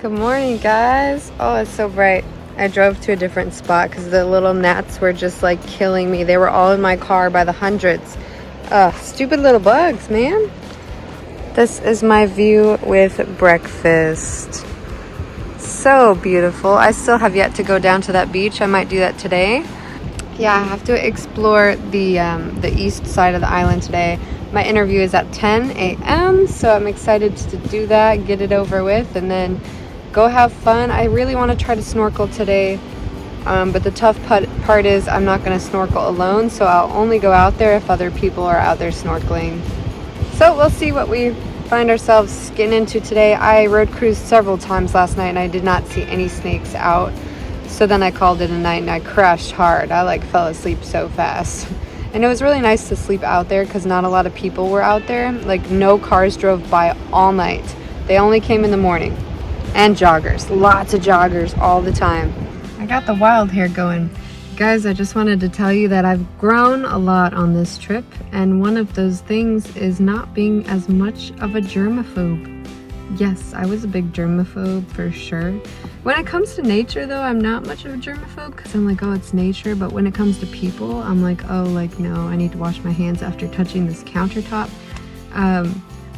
Good morning, guys. Oh, it's so bright. I drove to a different spot because the little gnats were just like killing me. They were all in my car by the hundreds. Stupid little bugs, man. This is my view with breakfast. So beautiful. I still have yet to go down to that beach. I might do that today. Yeah, I have to explore the east side of the island today. My interview is at 10 a.m., so I'm excited to do that, get it over with, and then go have fun. I really want to try to snorkel today, but the tough part is I'm not going to snorkel alone, so I'll only go out there if other people are out there snorkeling. So we'll see what we find ourselves getting into today. I road cruised several times last night, and I did not see any snakes out. So then I called it a night and I crashed hard. I fell asleep so fast. And it was really nice to sleep out there because not a lot of people were out there. No cars drove by all night. They only came in the morning. And joggers. Lots of joggers all the time. I got the wild hair going. Guys, I just wanted to tell you that I've grown a lot on this trip. And one of those things is not being as much of a germaphobe. Yes, I was a big germaphobe for sure. When it comes to nature though, I'm not much of a germaphobe because I'm like, oh, it's nature. But when it comes to people, I'm like, oh, no, I need to wash my hands after touching this countertop.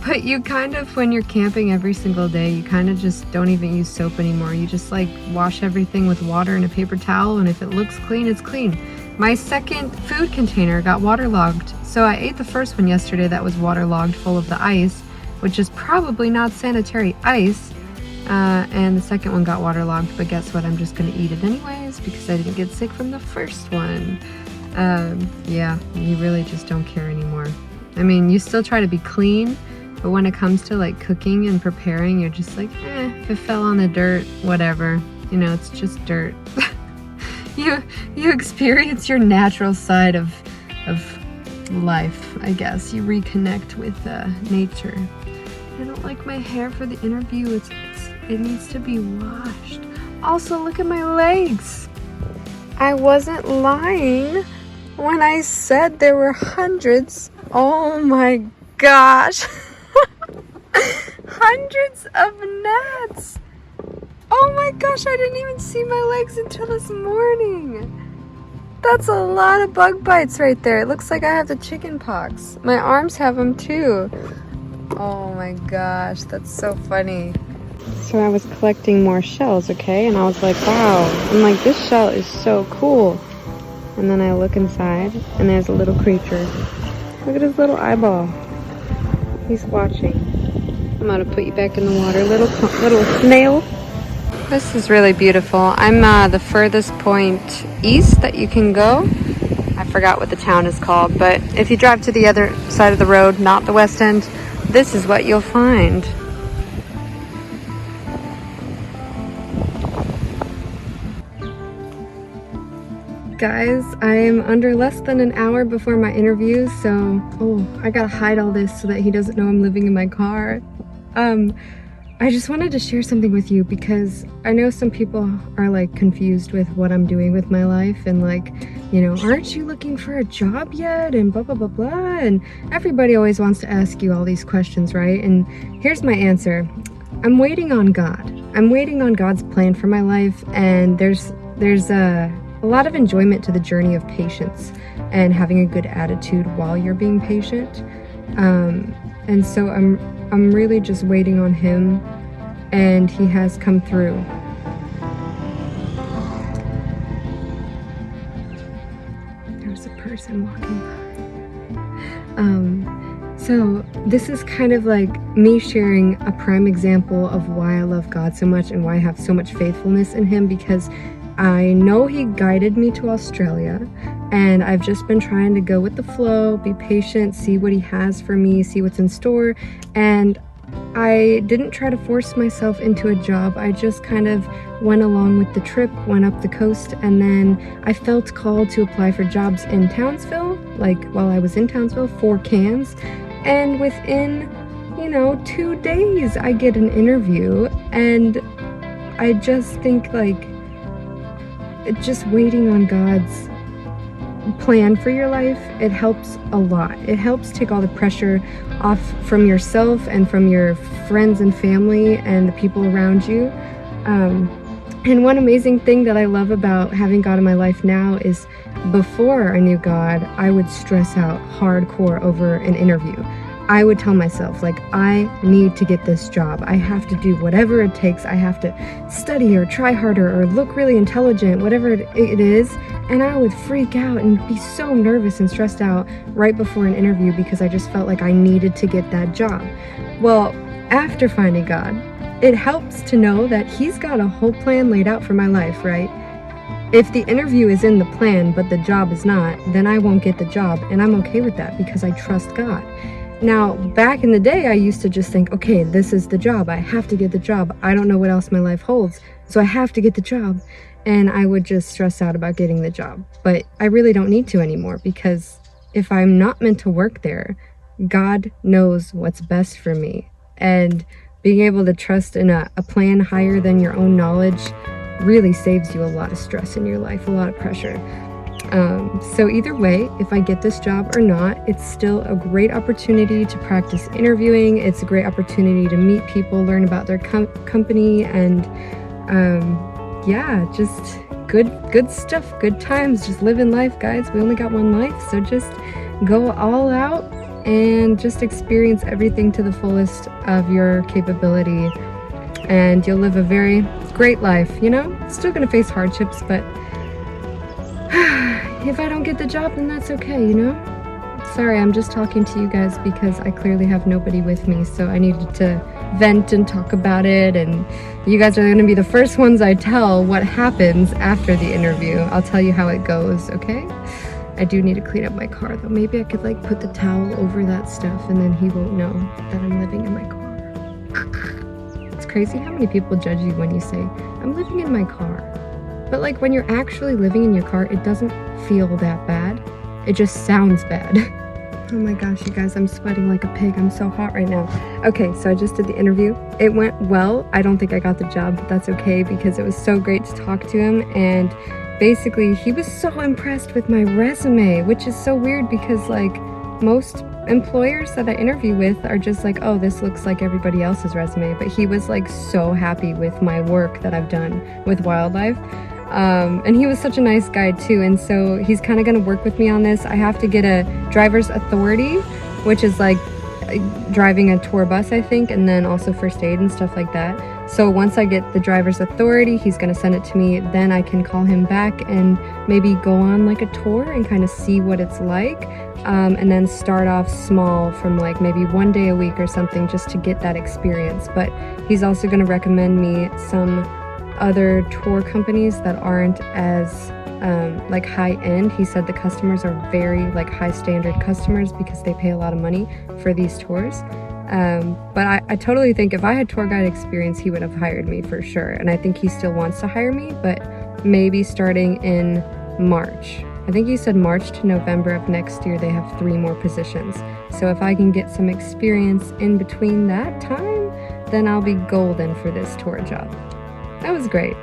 But you kind of, when you're camping every single day, you kind of just don't even use soap anymore. You just wash everything with water and a paper towel, and if it looks clean, it's clean. My second food container got waterlogged. So I ate the first one yesterday that was waterlogged full of the ice, which is probably not sanitary ice. And the second one got waterlogged, but guess what? I'm just gonna eat it anyways because I didn't get sick from the first one. Yeah, you really just don't care anymore. I mean, you still try to be clean, but when it comes to cooking and preparing, you're just like, if it fell on the dirt, whatever. It's just dirt. You experience your natural side of life, I guess. You reconnect with nature. I don't like my hair for the interview. It needs to be washed. Also, look at my legs. I wasn't lying when I said there were hundreds. Oh my gosh. Hundreds of gnats. Oh my gosh, I didn't even see my legs until this morning. That's a lot of bug bites right there. It looks like I have the chicken pox. My arms have them too. Oh my gosh, that's so funny. So I was collecting more shells, okay? And I was like, wow. I'm like, this shell is so cool. And then I look inside and there's a little creature. Look at his little eyeball. He's watching. I'm gonna put you back in the water, little snail. This is really beautiful. I'm the furthest point east that you can go. I forgot what the town is called, but if you drive to the other side of the road, not the west end, this is what you'll find. Guys, I'm under less than an hour before my interview, so I gotta hide all this so that he doesn't know I'm living in my car. I just wanted to share something with you because I know some people are confused with what I'm doing with my life and aren't you looking for a job yet and blah blah blah blah, and everybody always wants to ask you all these questions, right? And here's my answer. I'm waiting on God. I'm waiting on God's plan for my life, and there's a lot of enjoyment to the journey of patience and having a good attitude while you're being patient. And so I'm really just waiting on him, and he has come through. There's a person walking by. So this is kind of me sharing a prime example of why I love God so much and why I have so much faithfulness in him, because I know he guided me to Australia, and I've just been trying to go with the flow, be patient, see what he has for me, see what's in store. And I didn't try to force myself into a job. I just kind of went along with the trip, went up the coast, and then I felt called to apply for jobs in Townsville, while I was in Townsville, for Cairns. And within, 2 days, I get an interview, and I just think just waiting on God's plan for your life, it helps a lot. It helps take all the pressure off from yourself and from your friends and family and the people around you. And one amazing thing that I love about having God in my life now is before I knew God, I would stress out hardcore over an interview. I would tell myself, like, I need to get this job. I have to do whatever it takes. I have to study or try harder or look really intelligent, whatever it is. And I would freak out and be so nervous and stressed out right before an interview because I just felt like I needed to get that job. Well, after finding God, it helps to know that He's got a whole plan laid out for my life, right? If the interview is in the plan, but the job is not, then I won't get the job, and I'm okay with that because I trust God. Now, back in the day, I used to just think, okay, this is the job. I have to get the job. I don't know what else my life holds, so I have to get the job. And I would just stress out about getting the job. But I really don't need to anymore because if I'm not meant to work there, God knows what's best for me. And being able to trust in a plan higher than your own knowledge really saves you a lot of stress in your life, a lot of pressure. So either way, if I get this job or not, it's still a great opportunity to practice interviewing. It's a great opportunity to meet people, learn about their company, and yeah, just good stuff, good times, just living life, guys. We only got one life, so just go all out and just experience everything to the fullest of your capability, and you'll live a very great life, you know? Still gonna face hardships, but if I don't get the job, then that's okay, you know? Sorry, I'm just talking to you guys because I clearly have nobody with me, so I needed to vent and talk about it, and you guys are going to be the first ones I tell what happens after the interview. I'll tell you how it goes, okay? I do need to clean up my car, though. Maybe I could, like, put the towel over that stuff, and then he won't know that I'm living in my car. It's crazy how many people judge you when you say, I'm living in my car. But like when you're actually living in your car, it doesn't feel that bad. It just sounds bad. Oh my gosh, you guys, I'm sweating like a pig. I'm so hot right now. Okay, so I just did the interview. It went well. I don't think I got the job, but that's okay because it was so great to talk to him. And basically, he was so impressed with my resume, which is so weird because like most employers that I interview with are just like, oh, this looks like everybody else's resume. But he was like so happy with my work that I've done with wildlife. And he was such a nice guy too, and so he's kind of going to work with me on this. I have to get a driver's authority, which is like driving a tour bus, I think, and then also first aid and stuff like that. So once I get the driver's authority, he's going to send it to me, then I can call him back and maybe go on like a tour and kind of see what it's like, and then start off small from like maybe 1 day a week or something just to get that experience. But he's also going to recommend me some other tour companies that aren't as like high end. He said the customers are very like high standard customers because they pay a lot of money for these tours. But I totally think if I had tour guide experience, he would have hired me for sure. And I think he still wants to hire me, but maybe starting in March. I think he said March to November of next year, they have 3 more positions. So if I can get some experience in between that time, then I'll be golden for this tour job. That was great.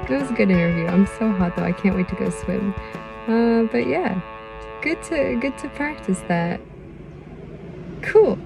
It was a good interview. I'm so hot though. I can't wait to go swim. But yeah, good to practice that. Cool.